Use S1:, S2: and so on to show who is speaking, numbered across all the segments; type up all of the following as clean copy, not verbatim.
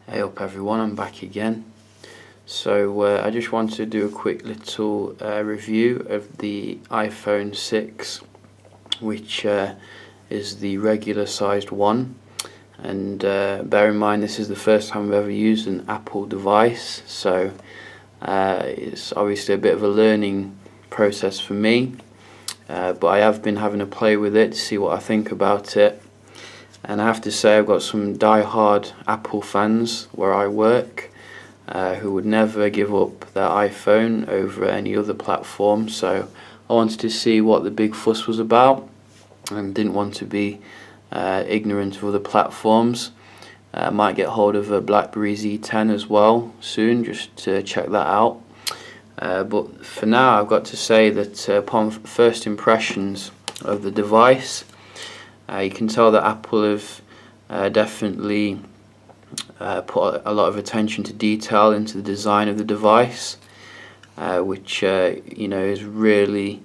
S1: Hey up everyone, I'm back again. So I just wanted to do a quick little review of the iPhone 6, which is the regular sized one. And bear in mind, this is the first time I've ever used an Apple device, so it's obviously a bit of a learning process for me, but I have been having a play with it to see what I think about it. And I have to say, I've got some die-hard Apple fans where I work who would never give up their iPhone over any other platform, so I wanted to see what the big fuss was about and didn't want to be ignorant of other platforms. I might get hold of a BlackBerry Z10 as well soon, just to check that out. But for now, I've got to say that upon first impressions of the device, you can tell that Apple have definitely put a lot of attention to detail into the design of the device, which you know, is really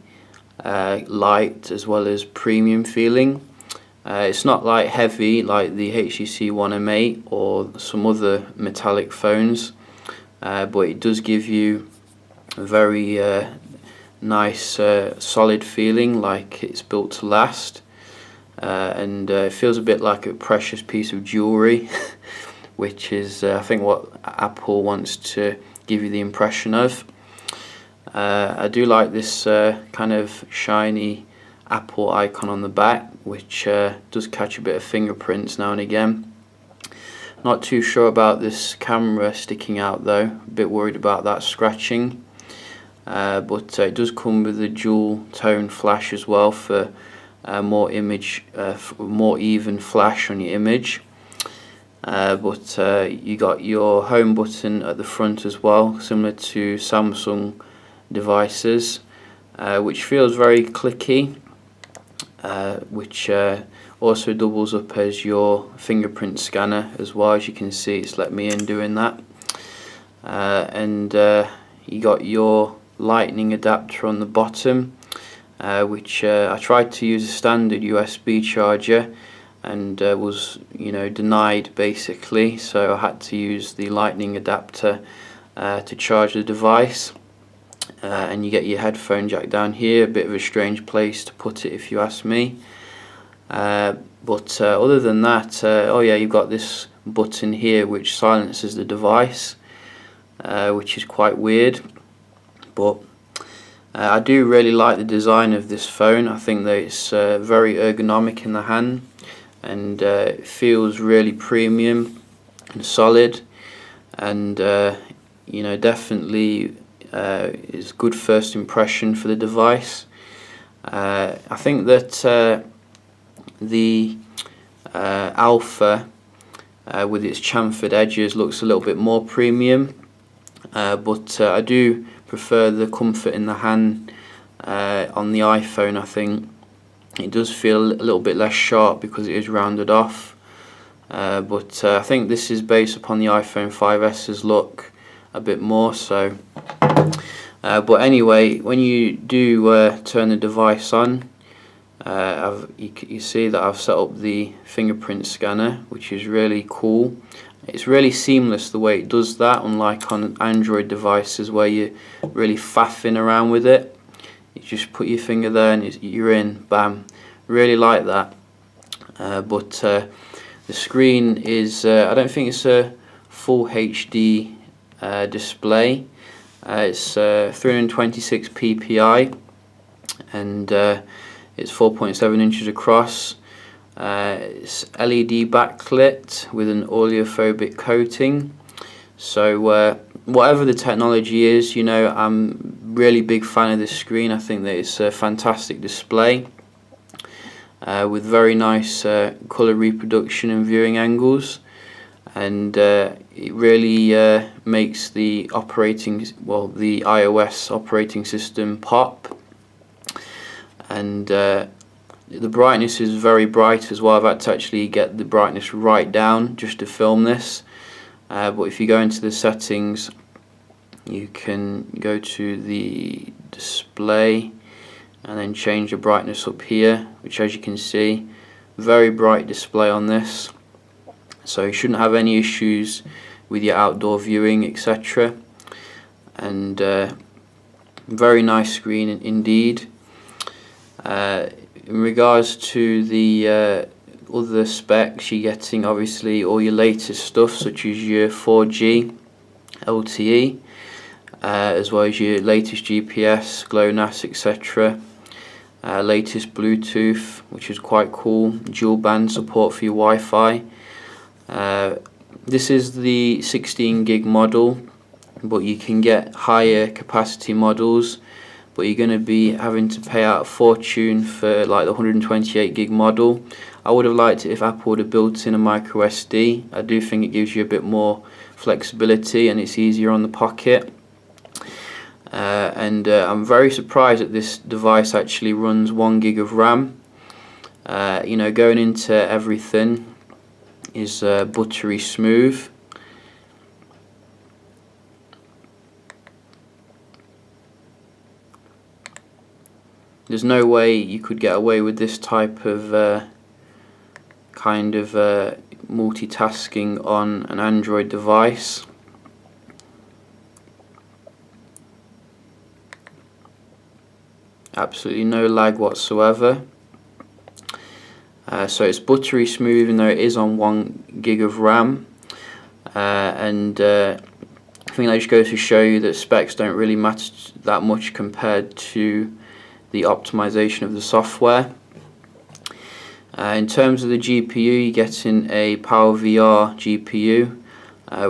S1: light as well as premium feeling. It's not light heavy like the HTC One M8 or some other metallic phones, but it does give you a very nice solid feeling, like it's built to last. And it feels a bit like a precious piece of jewellery, which is I think what Apple wants to give you the impression of. I do like this kind of shiny Apple icon on the back, which does catch a bit of fingerprints now and again. Not too sure about this camera sticking out though, a bit worried about that scratching. But it does come with a dual tone flash as well for more even flash on your image. But you got your home button at the front as well, similar to Samsung devices, which feels very clicky, which also doubles up as your fingerprint scanner as well. As you can see, it's let me in doing that. And you got your lightning adapter on the bottom, which I tried to use a standard USB charger and was, you know, denied basically, so I had to use the lightning adapter to charge the device. And you get your headphone jack down here, a bit of a strange place to put it if you ask me. But other than that, oh yeah, you've got this button here which silences the device, which is quite weird, but I do really like the design of this phone. I think that it's very ergonomic in the hand, and it feels really premium and solid, and you know, definitely is good first impression for the device. I think that the Alpha with its chamfered edges looks a little bit more premium, but I do prefer the comfort in the hand on the iPhone. I think it does feel a little bit less sharp because it is rounded off, but I think this is based upon the iPhone 5s's look a bit more so. But anyway, when you do turn the device on, you see that I've set up the fingerprint scanner, which is really cool. It's really seamless the way it does that, unlike on Android devices where you're really faffing around with it. You just put your finger there and you're in, bam. Really like that. But the screen is, I don't think it's a full HD display. It's 326 ppi, and it's 4.7 inches across. It's LED backlit with an oleophobic coating. So whatever the technology is, you know, I'm really big fan of this screen. I think that it's a fantastic display with very nice color reproduction and viewing angles, and it really makes the iOS operating system pop. And the brightness is very bright as well. I've had to actually get the brightness right down just to film this, but if you go into the settings, you can go to the display and then change the brightness up here, which, as you can see, very bright display on this. So you shouldn't have any issues with your outdoor viewing, etc. And very nice screen indeed. In regards to the other specs, you're getting obviously all your latest stuff, such as your 4G LTE, as well as your latest GPS, GLONASS, etc. Latest Bluetooth, which is quite cool, dual band support for your Wi-Fi. This is the 16 gig model, but you can get higher capacity models, but you're going to be having to pay out a fortune for like the 128 gig model. I would have liked it if Apple would have built in a micro SD. I do think it gives you a bit more flexibility and it's easier on the pocket. I'm very surprised that this device actually runs 1 gig of RAM. You know, going into everything is buttery smooth. There's no way you could get away with this type of kind of multitasking on an Android device. Absolutely no lag whatsoever. So it's buttery smooth, even though it is on 1 gig of RAM. I think that just goes to show you that specs don't really matter that much compared to the optimization of the software. In terms of the GPU, you're getting a PowerVR GPU,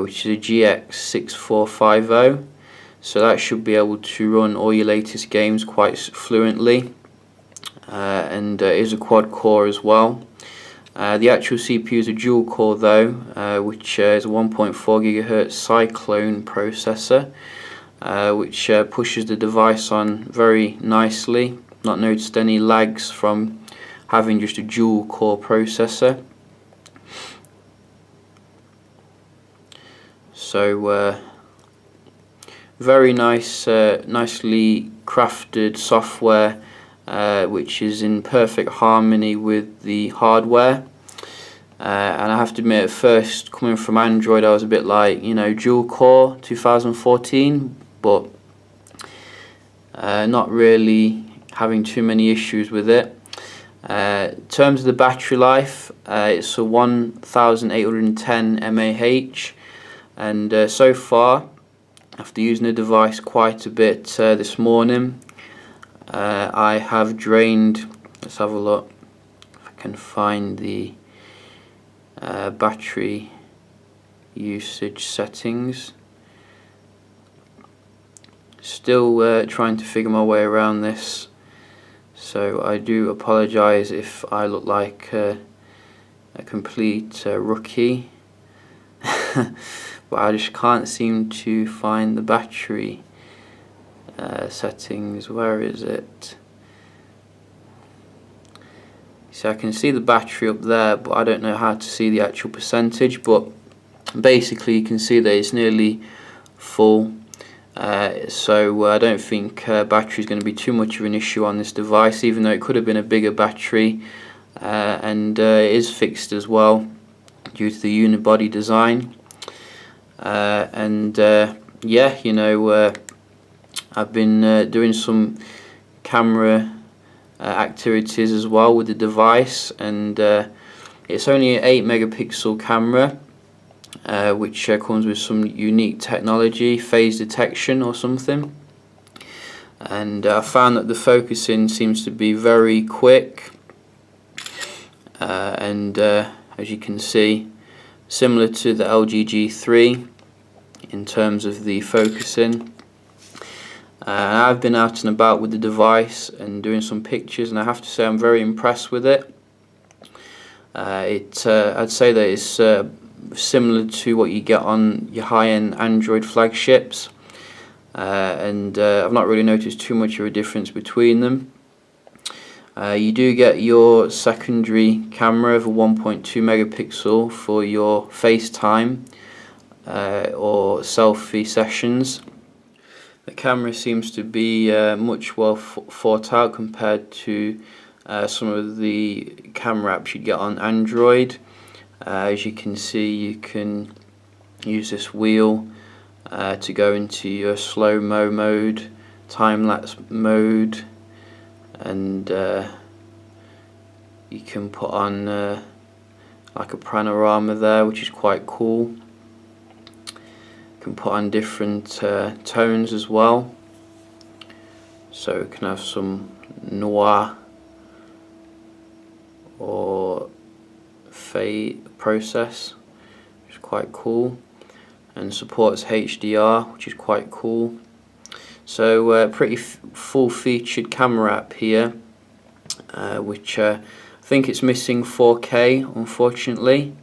S1: which is a GX6450. So that should be able to run all your latest games quite fluently, and is a quad core as well. The actual CPU is a dual core though, which is a 1.4 GHz Cyclone processor, which pushes the device on very nicely. Not noticed any lags from having just a dual core processor. So very nice, nicely crafted software, which is in perfect harmony with the hardware. And I have to admit, at first, coming from Android, I was a bit like, you know, dual core 2014, but not really having too many issues with it. In terms of the battery life, it's a 1810 mAh, and so far, after using the device quite a bit this morning, I have drained, let's have a look if I can find the battery usage settings. Still trying to figure my way around this, so I do apologise if I look like a complete rookie. But I just can't seem to find the battery settings. Where is it? So I can see the battery up there, but I don't know how to see the actual percentage. But basically you can see that it's nearly full. So I don't think battery is going to be too much of an issue on this device, even though it could have been a bigger battery, and it is fixed as well due to the unibody design. Yeah, you know, I've been doing some camera activities as well with the device, and it's only an 8 megapixel camera, which comes with some unique technology, phase detection or something, and I found that the focusing seems to be very quick, and as you can see, similar to the LG G3 in terms of the focusing. I've been out and about with the device and doing some pictures, and I have to say I'm very impressed with it. I'd say that it's similar to what you get on your high-end Android flagships, and I've not really noticed too much of a difference between them. You do get your secondary camera of a 1.2 megapixel for your FaceTime or selfie sessions. The camera seems to be much well thought out compared to some of the camera apps you get on Android. As you can see, you can use this wheel to go into your slow-mo mode, time-lapse mode, and you can put on like a panorama there, which is quite cool. You can put on different tones as well, so you can have some noir or fade process, which is quite cool, and supports HDR, which is quite cool. So pretty full-featured camera app here, which I think it's missing 4K, unfortunately.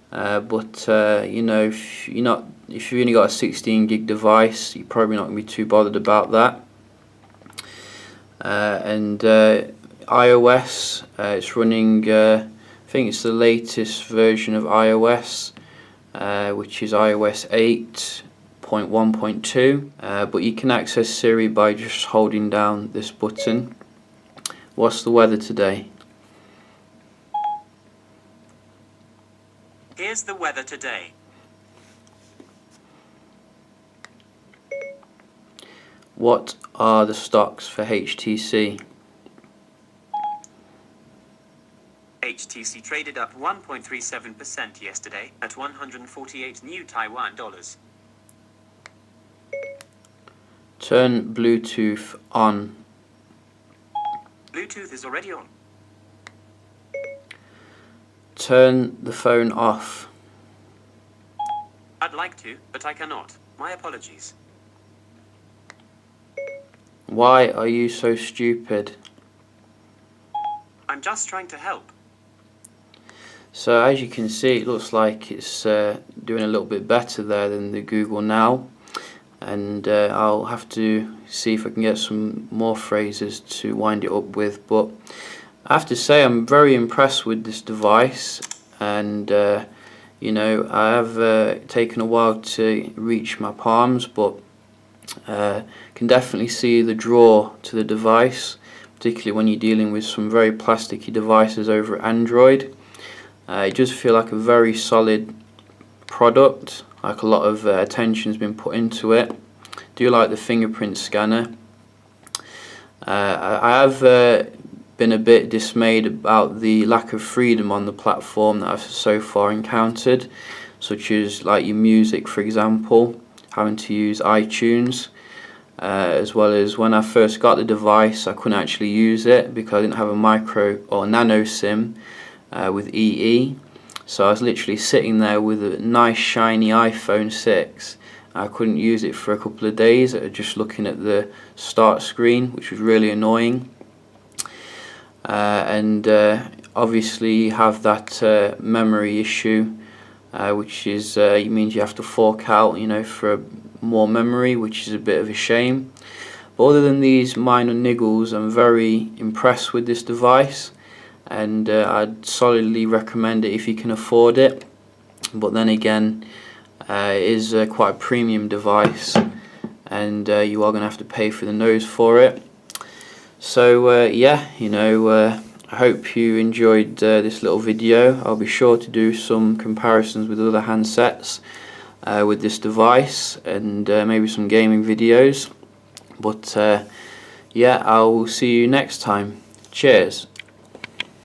S1: But you know, if you've only got a 16 gig device, you're probably not going to be too bothered about that. And iOS, it's running. I think it's the latest version of iOS, which is iOS 8.1.2. But you can access Siri by just holding down this button. What's the weather today?
S2: Here's the weather today.
S1: What are the stocks for HTC?
S2: HTC traded up 1.37% yesterday at 148 new Taiwan dollars.
S1: Turn Bluetooth on.
S2: Bluetooth is already on.
S1: Turn the phone off.
S2: I'd like to, but I cannot. My apologies.
S1: Why are you so stupid?
S2: I'm just trying to help.
S1: So as you can see, it looks like it's doing a little bit better there than the Google Now, and I'll have to see if I can get some more phrases to wind it up with. But I have to say, I'm very impressed with this device, and you know, I have taken a while to reach my palms, but can definitely see the draw to the device, particularly when you're dealing with some very plasticky devices over at Android. It does feel like a very solid product, like a lot of attention has been put into it. I do like the fingerprint scanner. I have been a bit dismayed about the lack of freedom on the platform that I've so far encountered, such as like your music, for example, having to use iTunes, as well as when I first got the device I couldn't actually use it because I didn't have a micro or nano SIM with EE. So I was literally sitting there with a nice shiny iPhone 6. I couldn't use it for a couple of days, just looking at the start screen, which was really annoying. And obviously you have that memory issue, which is means you have to fork out, you know, for more memory, which is a bit of a shame. But other than these minor niggles, I'm very impressed with this device, and I'd solidly recommend it if you can afford it. But then again, it is quite a premium device, and you are going to have to pay for the nose for it. So yeah, you know, I hope you enjoyed this little video. I'll be sure to do some comparisons with other handsets with this device, and maybe some gaming videos. But yeah, I'll see you next time. Cheers.